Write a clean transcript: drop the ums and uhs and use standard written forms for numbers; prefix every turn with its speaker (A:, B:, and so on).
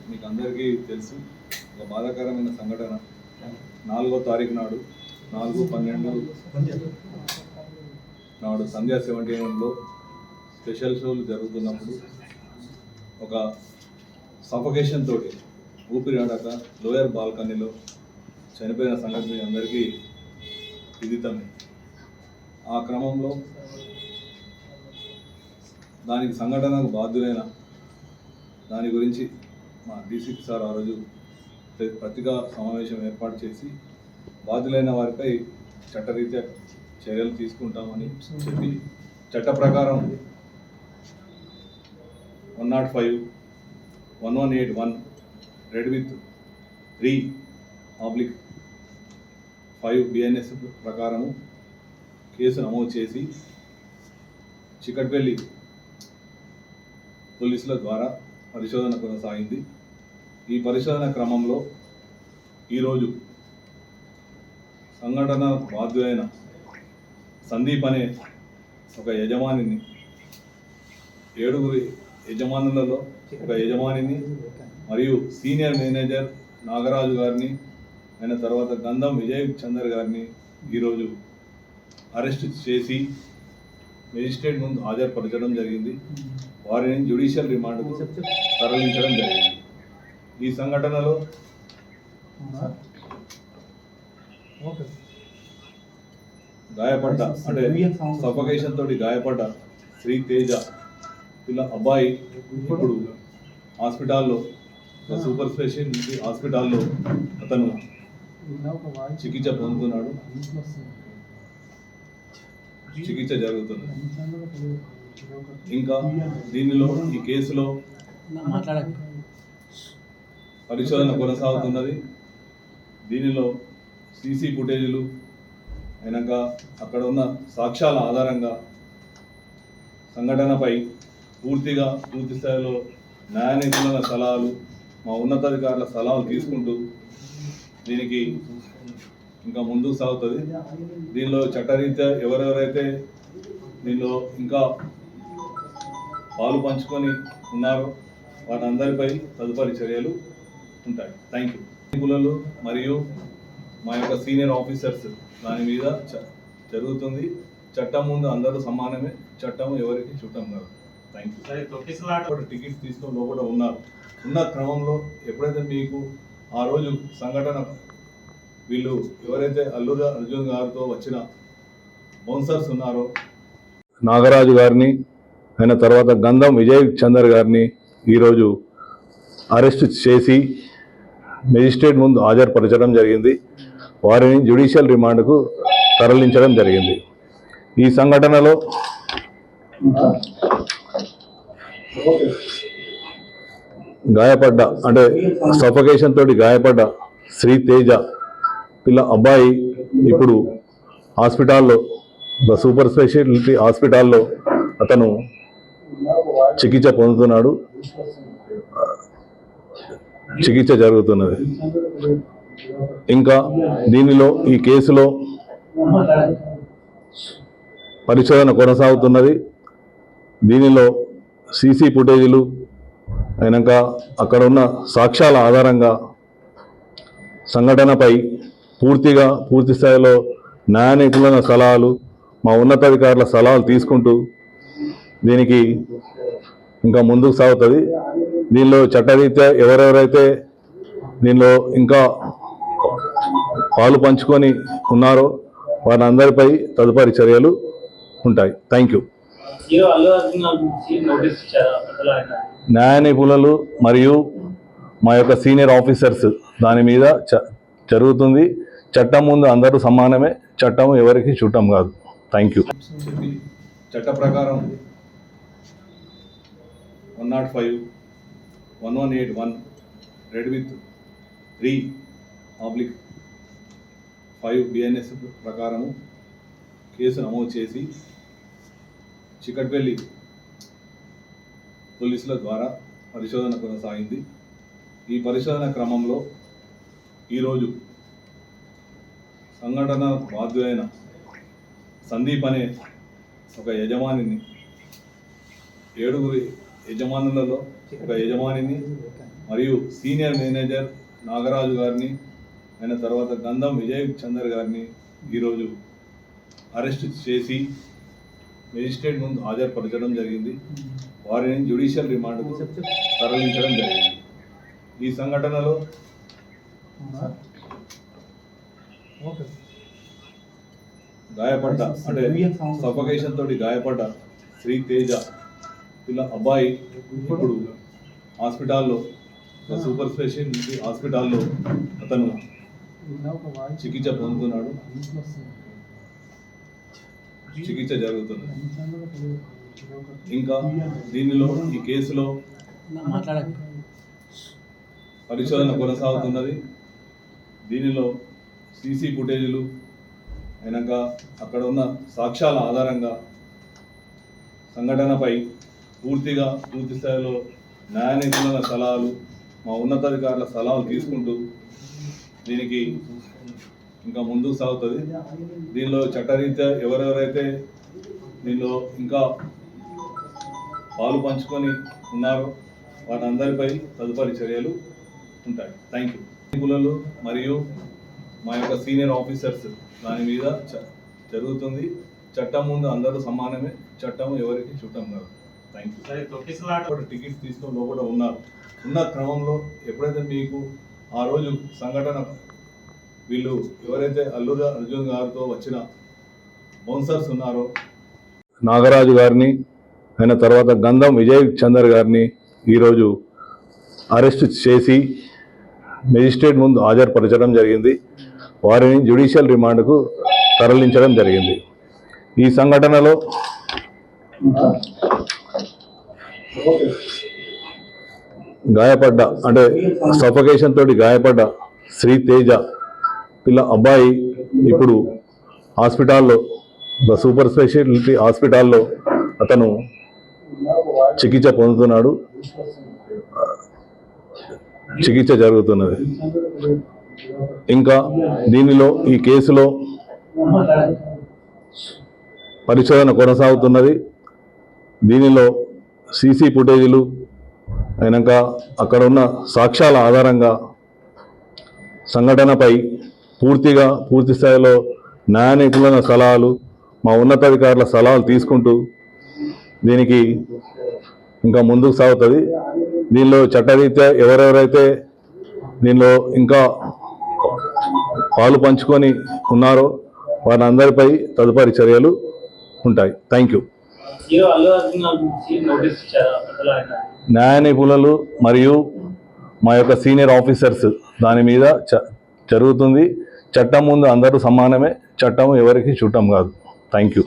A: మీకు అందరికీ తెలుసు ఒక బాధాకరమైన సంఘటన 4వ తారీఖు నాడు 4/12 నాడు సంధ్యా 71లో స్పెషల్ షోలు జరుగుతున్నప్పుడు ఒక సఫకేషన్ తోటి ఊపిరి ఆడక లోయర్ బాల్కనీలో చనిపోయిన సంఘటన అందరికీ విదితమే. ఆ క్రమంలో దానికి సంఘటనకు బాధ్యులైన దాని గురించి మా డీసీపీ సార్ ఆ రోజు పత్రికా సమావేశం ఏర్పాటు చేసి బాధ్యులైన వారిపై చట్టరీత్యా చర్యలు తీసుకుంటామని చెప్పి చట్ట ప్రకారం 105, 1181 రెడ్ విత్ 3/5 BNS ప్రకారము కేసు నమోదు చేసి చికట్పల్లి పోలీసుల ద్వారా పరిశోధన కొనసాగింది. ఈ పరిశోధన క్రమంలో ఈరోజు సంఘటన బాధ్యులైన సందీప్ అనే ఒక యజమానిని, 7 యజమానులలో ఒక యజమానిని మరియు సీనియర్ మేనేజర్ నాగరాజు గారిని, ఆయన తర్వాత గంధం విజయ్ చందర్ గారిని ఈరోజు అరెస్ట్ చేసి మెజిస్ట్రేట్ ముందు హాజరుపరచడం జరిగింది. వారిని జ్యుడిషియల్ రిమాండ్కు తరలించడం జరిగింది. ఈ సంఘటనలో గాయపడ్డ అంటే సఫకేషన్ తోటి గాయపడ్డ శ్రీ తేజ వీళ్ళ అబ్బాయి ఇప్పుడు హాస్పిటల్లో, సూపర్ స్పెషాలిటీ హాస్పిటల్లో అతను చికిత్స పొందుతున్నాడు, చికిత్స జరుగుతుంది. ఇంకా దీనిలో ఈ కేసులో పరిశోధన కొనసాగుతున్నది. దీనిలో సీసీ ఫుటేజీలు అయినాక అక్కడ ఉన్న సాక్ష్యాల ఆధారంగా సంఘటనపై పూర్తి స్థాయిలో న్యాయ నిపుణుల సలహాలు, మా ఉన్నతాధికారుల సలహాలు తీసుకుంటూ దీనికి ఇంకా ముందుకు సాగుతుంది. దీనిలో చట్టరీత్యా ఎవరెవరైతే దీనిలో ఇంకా పాలు పంచుకొని ఉన్నారో వారందరిపై తదుపరి చర్యలు ఉంటాయి. Thank you. నిపుణులు మరియు మా యొక్క సీనియర్ ఆఫీసర్స్ దాని మీద జరుగుతుంది. చట్టం ముందు అందరూ సమానమే, చట్టం ఎవరికి చుట్టం కాదు. Thank you. టికెట్స్ తీసుకొని లోపల ఉన్న క్రమంలో ఎప్పుడైతే మీకు ఆ రోజు సంఘటన వీళ్ళు ఎవరైతే అల్లు అర్జున్ గారితో వచ్చిన బౌన్సర్స్ ఉన్నారో నాగరాజు గారిని, ఆయన తర్వాత గంధం విజయ్ చందర్ గారిని ఈరోజు అరెస్ట్ చేసి మెజిస్ట్రేట్ ముందు హాజరుపరచడం జరిగింది. వారిని జ్యుడిషియల్ రిమాండ్కు తరలించడం జరిగింది. ఈ సంఘటనలో గాయపడ్డ అంటే సఫకేషన్ తోటి గాయపడ్డ శ్రీ తేజ వీళ్ళ అబ్బాయి ఇప్పుడు హాస్పిటల్లో, సూపర్ స్పెషాలిటీ హాస్పిటల్లో అతను చికిత్స పొందుతున్నాడు, చికిత్స జరుగుతున్నది. ఇంకా దీనిలో ఈ కేసులో పరిశోధన కొనసాగుతున్నది. దీనిలో సీసీ ఫుటేజీలు అయినాక అక్కడ ఉన్న సాక్ష్యాల ఆధారంగా సంఘటనపై పూర్తి స్థాయిలో న్యాయ నిపుణుల సలహాలు, మా ఉన్నతాధికారుల సలహాలు తీసుకుంటూ దీనికి ఇంకా ముందుకు సాగుతుంది. దీనిలో చట్టరీత్యా ఎవరెవరైతే దీనిలో ఇంకా పాలు పంచుకొని ఉన్నారో వారందరిపై తదుపరి చర్యలు ఉంటాయి. Thank you. న్యాయ నిపుణులు మరియు మా యొక్క సీనియర్ ఆఫీసర్స్ దాని మీద జరుగుతుంది. చట్టం ముందు అందరూ సమానమే, చట్టం ఎవరికి చుట్టం కాదు. Thank you. చట్ట ప్రకారం 105, 1181 రెడ్ విత్ 3/5 BNS ప్రకారము కేసు నమోదు చేసి చికట్పల్లి పోలీసుల ద్వారా పరిశోధన కొనసాగింది. ఈ పరిశోధన క్రమంలో ఈరోజు సంఘటన బాధ్యులైన సందీప్ అనే ఒక యజమానిని, 7 యజమానులలో ఒక యజమానిని మరియు సీనియర్ మేనేజర్ నాగరాజు గారిని, ఆయన తర్వాత గంధం విజయ్ చందర్ గారిని ఈరోజు అరెస్ట్ చేసి మెజిస్ట్రేట్ ముందు హాజరుపరచడం జరిగింది. వారిని జ్యుడిషియల్ రిమాండ్కు తరలించడం జరిగింది. ఈ సంఘటనలో గాయపడ్డ అంటే సఫకేషన్ తోటి గాయపడ్డ శ్రీ తేజ ఇలా అబ్బాయి ఇప్పుడు హాస్పిటల్లో సూపర్ స్పెషాలిటీ హాస్పిటల్లో అతను చికిత్స పొందుతున్నాడు. చికిత్స జరుగుతుంది. ఇంకా దీనిలో ఈ కేసులో పరిశోధన కొనసాగుతున్నది. దీనిలో సీసీ ఫుటేజీలు అయినాక అక్కడ ఉన్న సాక్ష్యాల ఆధారంగా సంఘటనపై పూర్తి స్థాయిలో న్యాయ నిపుణుల సలహాలు, మా ఉన్నతాధికారుల సలహాలు తీసుకుంటూ దీనికి ఇంకా ముందుకు సాగుతుంది. దీనిలో చట్టరీత్యా ఎవరెవరైతే దీనిలో ఇంకా పాలు పంచుకొని ఉన్నారో వారందరిపై తదుపరి చర్యలు ఉంటాయి. Thank you. నిపుణులు మరియు మా యొక్క సీనియర్ ఆఫీసర్స్ దాని మీద జరుగుతుంది. చట్టం ముందు అందరూ సమానమే, చట్టం ఎవరికి చుట్టం కాదు. Thank you. టికెట్స్ తీసుకొని లోపల ఉన్న క్రమంలో ఎప్పుడైతే మీకు ఆ రోజు సంఘటన వీళ్ళు ఎవరైతే అల్లు అర్జున్ గారితో వచ్చిన బౌన్సర్స్ ఉన్నారో నాగరాజు గారిని, ఆయన తర్వాత గంధం విజయ్ చందర్ గారిని ఈరోజు అరెస్ట్ చేసి మెజిస్ట్రేట్ ముందు హాజరుపరచడం జరిగింది. వారిని జ్యుడిషియల్ రిమాండ్కు తరలించడం జరిగింది. ఈ సంఘటనలో గాయపడ్డ అంటే సఫకేషన్ తోటి గాయపడ్డ శ్రీ తేజ పిల్ల అబ్బాయి ఇప్పుడు హాస్పిటల్లో సూపర్ స్పెషాలిటీ హాస్పిటల్లో అతను చికిత్స పొందుతున్నాడు. చికిత్స జరుగుతున్నది. ఇంకా దీనిలో ఈ కేసులో పరిశోధన కొనసాగుతున్నది. దీనిలో సీసీ ఫుటేజీలు అయినాక అక్కడ ఉన్న సాక్ష్యాల ఆధారంగా సంఘటనపై పూర్తి స్థాయిలో న్యాయ నిపుణుల సలహాలు, మా ఉన్నతాధికారుల సలహాలు తీసుకుంటూ దీనికి ఇంకా ముందుకు సాగుతుంది. దీనిలో చట్టరీత్యా ఎవరెవరైతే దీనిలో ఇంకా పాలు పంచుకొని ఉన్నారో వారందరిపై తదుపరి చర్యలు ఉంటాయి. Thank you. న్యాయ నిపుణులు మరియు మా యొక్క సీనియర్ ఆఫీసర్స్ దాని మీద జరుగుతుంది. చట్టం ముందు అందరూ సమానమే, చట్టం ఎవరికి చుట్టం కాదు. Thank you.